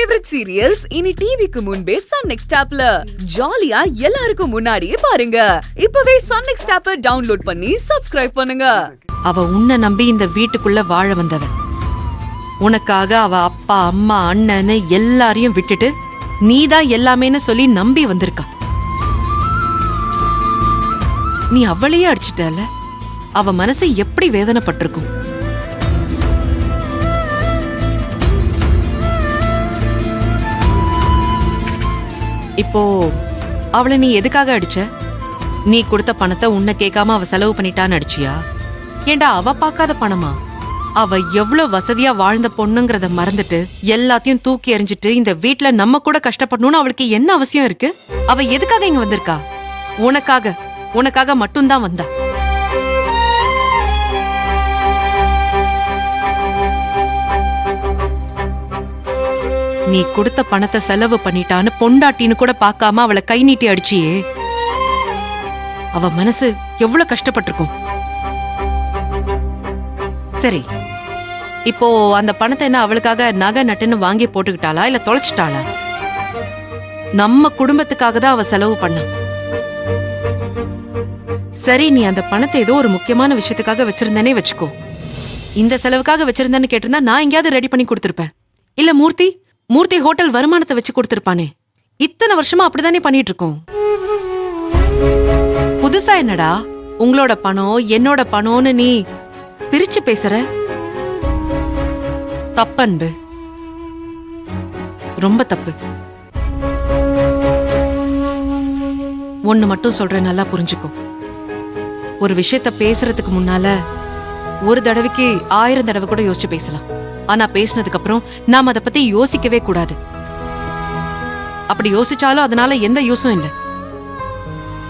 Favourite serials இனி டிவிக்கு முன்பே சன் நெக்ஸ்ட் ஆப்ல ஜாலியா எல்லாருக்கும் முன்னாடியே பாருங்க. இப்பவே சன் நெக்ஸ்ட் ஆப்பை டவுன்லோட் பண்ணி சப்ஸ்கிரைப் பண்ணுங்க. அவ உன்னை நம்பி இந்த வீட்டுக்குள்ள வாழ வந்தவ. உனக்காக அவ அப்பா அம்மா அண்ணன்னு எல்லாரையும் விட்டுட்டு நீதான் எல்லாமேன்னு சொல்லி நம்பி வந்திருக்கா. நீ அவளையே அடிச்சிட்டல, அவ மனசு எப்படி வேதனைப்பட்டிருக்கும். இப்போ அவளை நீ எதுக்காக அடிச்ச? நீ கொடுத்த பணத்தை உன்னை கேட்காம அவ செலவு பண்ணிட்டான்னு அடிச்சியா? ஏண்டா அவ பார்க்காத பணமா? அவ எவ்வளவு வசதியா வாழ்ந்த பொண்ணுங்கிறத மறந்துட்டு எல்லாத்தையும் தூக்கி எறிஞ்சிட்டு இந்த வீட்டுல நம்ம கூட கஷ்டப்படணும்னு அவளுக்கு என்ன அவசியம் இருக்கு? அவ எதுக்காக இங்க வந்திருக்கா? உனக்காக மட்டும்தான் வந்தா. நீ கொடுத்த பணத்தை செலவு பண்ணிட்டான்னு பொண்டாட்டின்னு கூட பார்க்காம அவளை கை நீட்டி அடிச்சியே. அவ மனசு எவ்வளவு கஷ்டப்பட்டிருக்கும். சரி, இப்போ அந்த பணத்தை என்ன அவளுக்காக நகை நட்டுன்னு வாங்கி போட்டுக்கிட்டாளா இல்ல தொலைச்சிட்டாளா? நம்ம குடும்பத்துக்காக தான் அவ செலவு பண்ணா. சரி, நீ அந்த பணத்தை ஏதோ ஒரு முக்கியமான விஷயத்துக்காக வச்சிருந்தேனே வச்சுக்கோ. இந்த செலவுக்காக வச்சிருந்தேன்னு கேட்டிருந்தா நான் எங்கேயாவது ரெடி பண்ணி கொடுத்திருப்பேன். இல்ல மூர்த்தி ஹோட்டல் வருமானத்தை வச்சு கொடுத்திருப்பானே. இத்தனை வருஷமா அப்படித்தானே பண்ணிட்டு இருக்கோம். புதுசா என்னடா உங்களோட பணம் என்னோட பணம்னு நீ பிரிச்சு பேசுற? தப்பன்பு, ரொம்ப தப்பு. ஒண்ணு மட்டும் சொல்றேன், நல்லா புரிஞ்சுக்கோ. ஒரு விஷயத்த பேசுறதுக்கு முன்னால ஒரு தடவைக்கு 1000 தடவை கூட யோசிச்சு பேசலாம். ஆனா பேசினதுக்கு அப்புறம் நாம அதை பத்தி யோசிக்கவே கூடாது. அப்படி யோசிச்சாலும் அதனால எந்த யூஸும் இல்லை.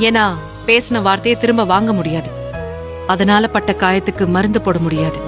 ஏன்னா பேசின வார்த்தையை திரும்ப வாங்க முடியாது. அதனால பட்ட காயத்துக்கு மருந்து போட முடியாது.